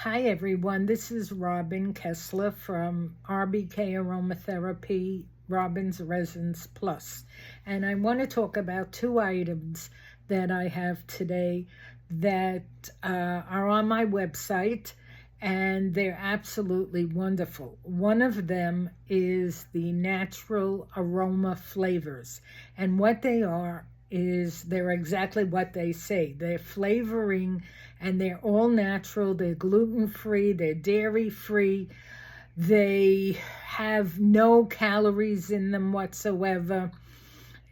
Hi everyone, this is Robin Kessler from RBK Aromatherapy, Robin's Resins Plus. And I want to talk about two items that I have today that are on my website, and they're absolutely wonderful. One of them is the natural aroma flavors, and what they are is they're exactly what they say. They're flavoring, and they're all natural. They're gluten-free, they're dairy-free, they have no calories in them whatsoever,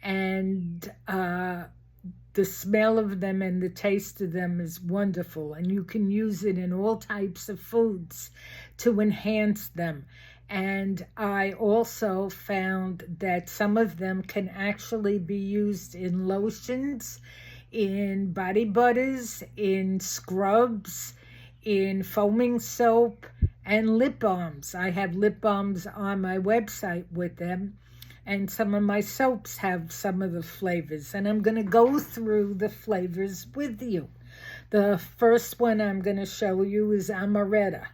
and the smell of them and the taste of them is wonderful, and you can use it in all types of foods to enhance them. And I also found that some of them can actually be used in lotions, in body butters, in scrubs, in foaming soap, and lip balms. I have lip balms on my website with them, and some of my soaps have some of the flavors, and I'm going to go through the flavors with you. The first one I'm going to show you is amaretto,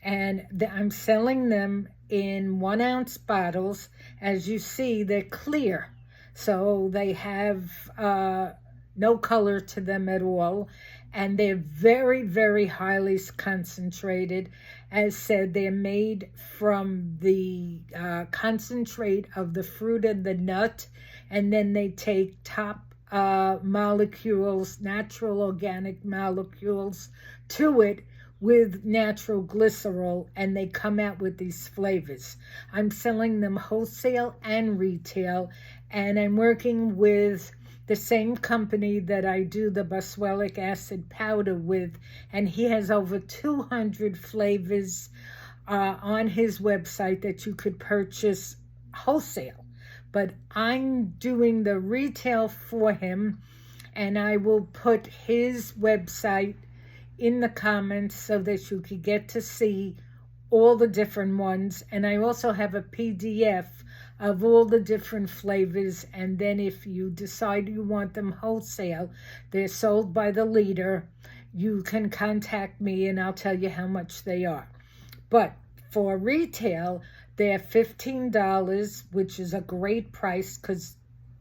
and I'm selling them in 1 ounce bottles. As you see, they're clear, so they have no color to them at all, and they're very, very highly concentrated. As said, they're made from the concentrate of the fruit and the nut, and then they take top molecules, natural organic molecules, to it with natural glycerol, and they come out with these flavors. I'm selling them wholesale and retail, and I'm working with the same company that I do the Boswellic acid powder with, and he has over 200 flavors on his website that you could purchase wholesale. But I'm doing the retail for him, and I will put his website in the comments so that you could get to see all the different ones. And I also have a PDF of all the different flavors, and then if you decide you want them wholesale, they're sold by the liter, you can contact me and I'll tell you how much they are. But for retail, they're $15, which is a great price because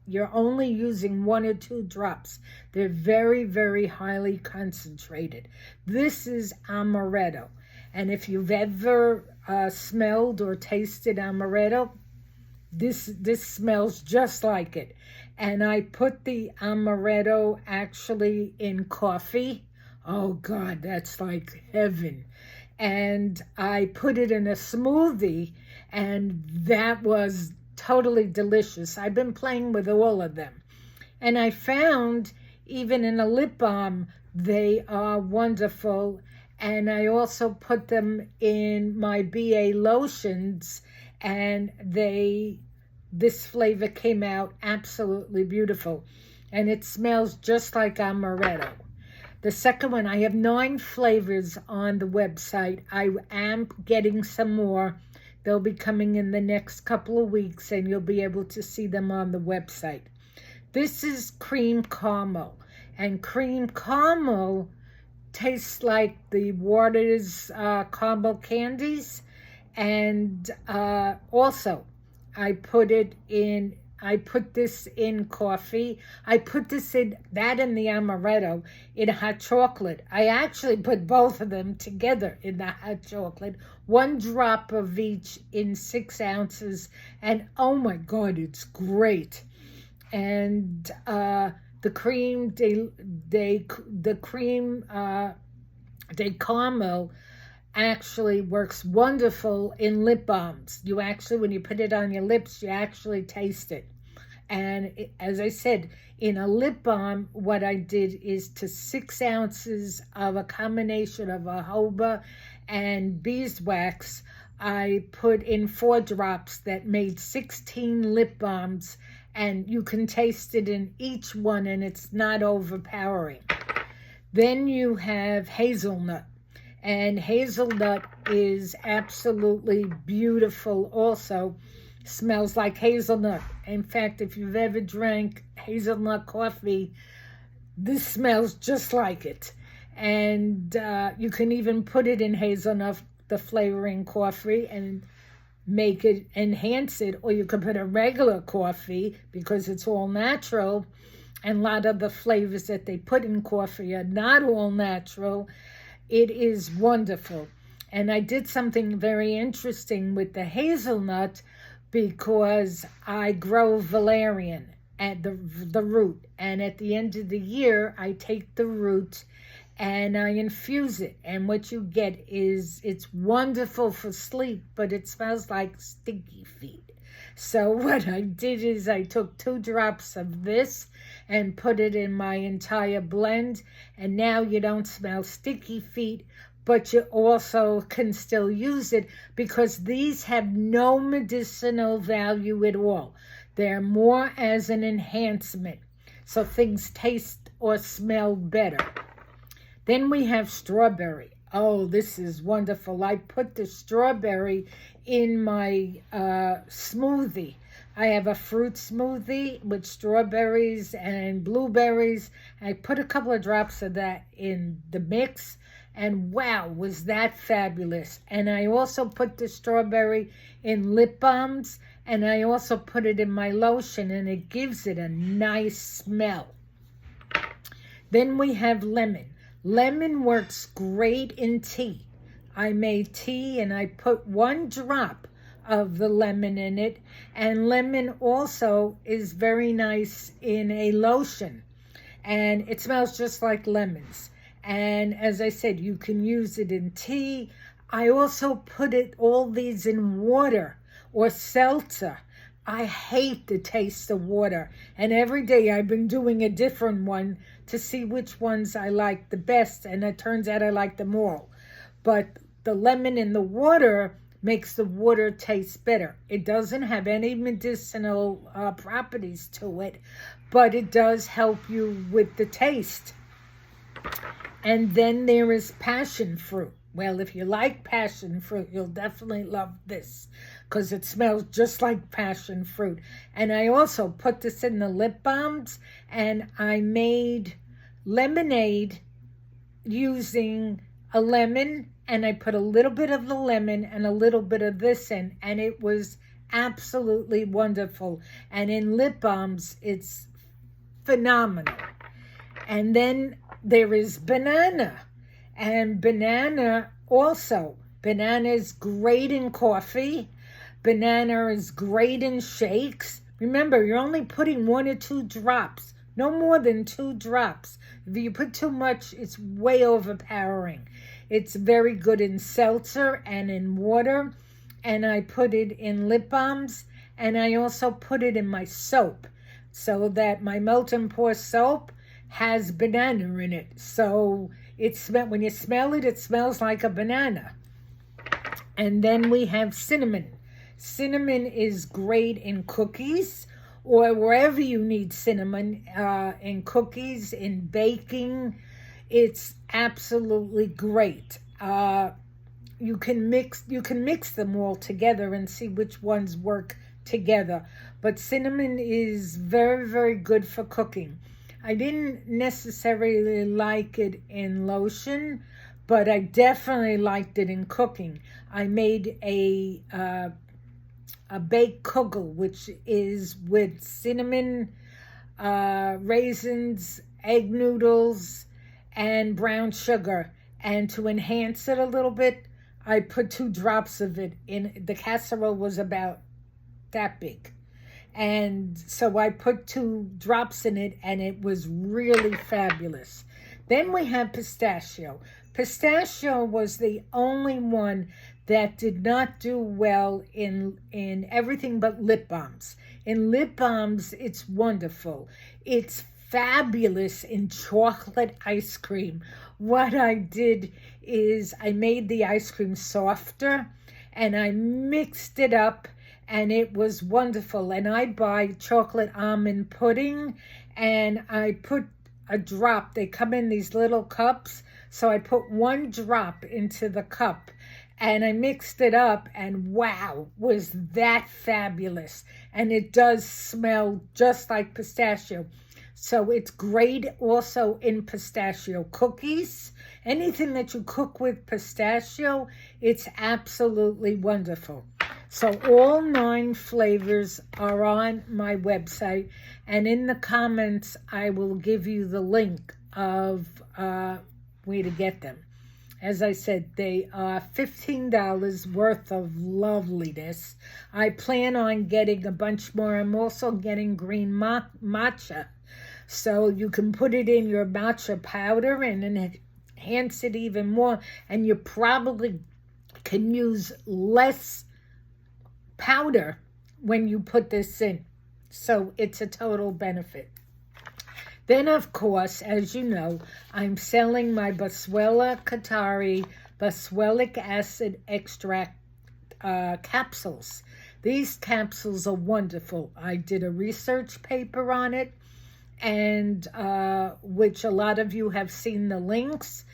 you're only using 1 or 2 drops. They're very, very highly concentrated. This is amaretto. And if you've ever smelled or tasted amaretto, this smells just like it. And I put the amaretto actually in coffee. Oh God, that's like heaven. And I put it in a smoothie, and that was totally delicious. I've been playing with all of them. And I found even in a lip balm, they are wonderful. And I also put them in my BA lotions, and this flavor came out absolutely beautiful. And it smells just like amaretto. The second one, I have 9 flavors on the website. I am getting some more. They'll be coming in the next couple of weeks, and you'll be able to see them on the website. This is cream caramel, and cream caramel tastes like the Waters caramel candies. And also, I put this in coffee. I put this in that and the amaretto in hot chocolate. I actually put both of them together in the hot chocolate. 1 drop of each in 6 ounces. And oh my God, it's great. And the cream de caramel actually works wonderful in lip balms. You actually, when you put it on your lips, you actually taste it. And as I said, in a lip balm, what I did is to 6 ounces of a combination of jojoba and beeswax, I put in 4 drops that made 16 lip balms, and you can taste it in each one, and it's not overpowering. Then you have hazelnut. And hazelnut is absolutely beautiful also. Smells like hazelnut. In fact, if you've ever drank hazelnut coffee, this smells just like it. And you can even put it in hazelnut, the flavoring coffee, and make it, enhance it, or you could put a regular coffee because it's all natural, and a lot of the flavors that they put in coffee are not all natural. It is wonderful. And I did something very interesting with the hazelnut because I grow valerian at the root, and at the end of the year I take the root and I infuse it, and what you get is, it's wonderful for sleep, but it smells like stinky feet. So what I did is I took 2 drops of this and put it in my entire blend, and now you don't smell sticky feet, but you also can still use it because these have no medicinal value at all. They're more as an enhancement, so things taste or smell better. Then we have strawberry. Oh, this is wonderful. I put the strawberry in my smoothie. I have a fruit smoothie with strawberries and blueberries. I put a couple of drops of that in the mix, and wow, was that fabulous. And I also put the strawberry in lip balms, and I also put it in my lotion, and it gives it a nice smell. Then we have lemon. Lemon works great in tea. I made tea and I put 1 drop of the lemon in it, and lemon also is very nice in a lotion, and it smells just like lemons. And as I said, you can use it in tea. I also put all these in water or seltzer. I hate the taste of water, and every day I've been doing a different one to see which ones I like the best, and it turns out I like them all. But the lemon in the water makes the water taste better. It doesn't have any medicinal properties to it, but it does help you with the taste. And then there is passion fruit. Well, if you like passion fruit, you'll definitely love this because it smells just like passion fruit. And I also put this in the lip balms, and I made lemonade using a lemon, and I put a little bit of the lemon and a little bit of this in, and it was absolutely wonderful. And in lip balms, it's phenomenal. And then there is banana. And banana also. Banana is great in coffee. Banana is great in shakes. Remember, you're only putting 1 or 2 drops. No more than 2 drops. If you put too much, it's way overpowering. It's very good in seltzer and in water. And I put it in lip balms. And I also put it in my soap, so that my melt and pour soap has banana in it. So when you smell it, it smells like a banana. And then we have cinnamon. Cinnamon is great in cookies, or wherever you need cinnamon, in cookies, in baking. It's absolutely great. You can mix them all together and see which ones work together. But cinnamon is very, very good for cooking. I didn't necessarily like it in lotion, but I definitely liked it in cooking. I made a baked kugel, which is with cinnamon, raisins, egg noodles, and brown sugar. And to enhance it a little bit, I put 2 drops of it in. The casserole was about that big. And so I put 2 drops in it, and it was really fabulous. Then we have pistachio. Pistachio was the only one that did not do well in everything but lip balms. In lip balms, it's wonderful. It's fabulous in chocolate ice cream. What I did is I made the ice cream softer, and I mixed it up, and it was wonderful. And I buy chocolate almond pudding, and I put a drop. They come in these little cups, so I put 1 drop into the cup, and I mixed it up, and wow, was that fabulous. And it does smell just like pistachio. So it's great also in pistachio cookies. Anything that you cook with pistachio, it's absolutely wonderful. So all 9 flavors are on my website, and in the comments I will give you the link of where to get them. As I said, they are $15 worth of loveliness. I plan on getting a bunch more. I'm also getting green matcha. So you can put it in your matcha powder and enhance it even more. And you probably can use less powder when you put this in. So it's a total benefit. Then, of course, as you know, I'm selling my Boswellic Boswellic acid extract capsules. These capsules are wonderful. I did a research paper on it, and which a lot of you have seen the links,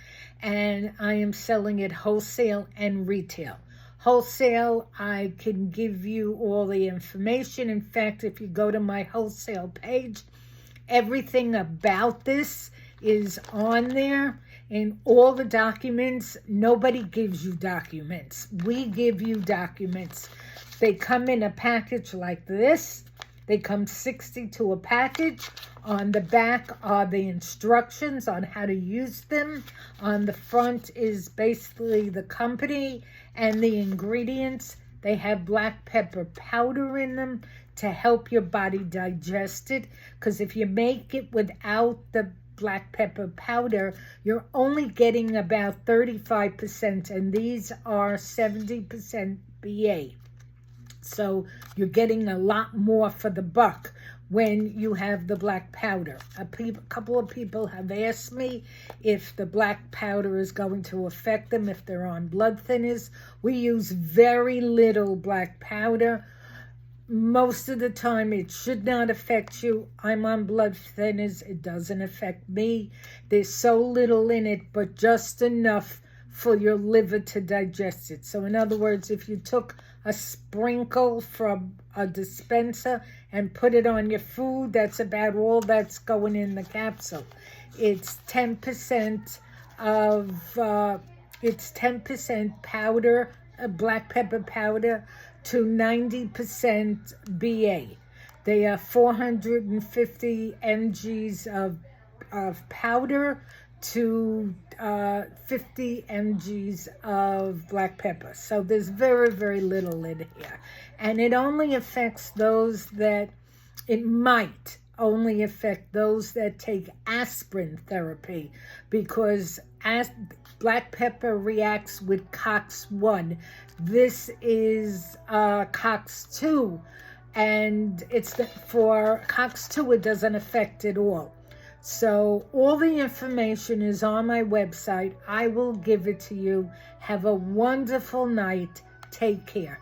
and I am selling it wholesale and retail. Wholesale, I can give you all the information. In fact, if you go to my wholesale page, everything about this is on there in all the documents. Nobody gives you documents. We give you documents. They come in a package like this. They come 60 to a package. On the back are the instructions on how to use them. On the front is basically the company and the ingredients. They have black pepper powder in them to help your body digest it, because if you make it without the black pepper powder, you're only getting about 35%, and these are 70% BA. So you're getting a lot more for the buck when you have the black powder. A couple of people have asked me if the black powder is going to affect them if they're on blood thinners. We use very little black powder. Most of the time, it should not affect you. I'm on blood thinners. It doesn't affect me. There's so little in it, but just enough for your liver to digest it. So in other words, if you took a sprinkle from a dispenser and put it on your food, that's about all that's going in the capsule. It's 10% powder, black pepper powder, to 90% BA. They are 450 mgs of powder to 50 mgs of black pepper. So there's very, very little in here. And it only affects those that, it might only affect those that take aspirin therapy, because as black pepper reacts with COX-1. This is COX-2, and for COX-2 it doesn't affect it all. So all the information is on my website. I will give it to you. Have a wonderful night. Take care.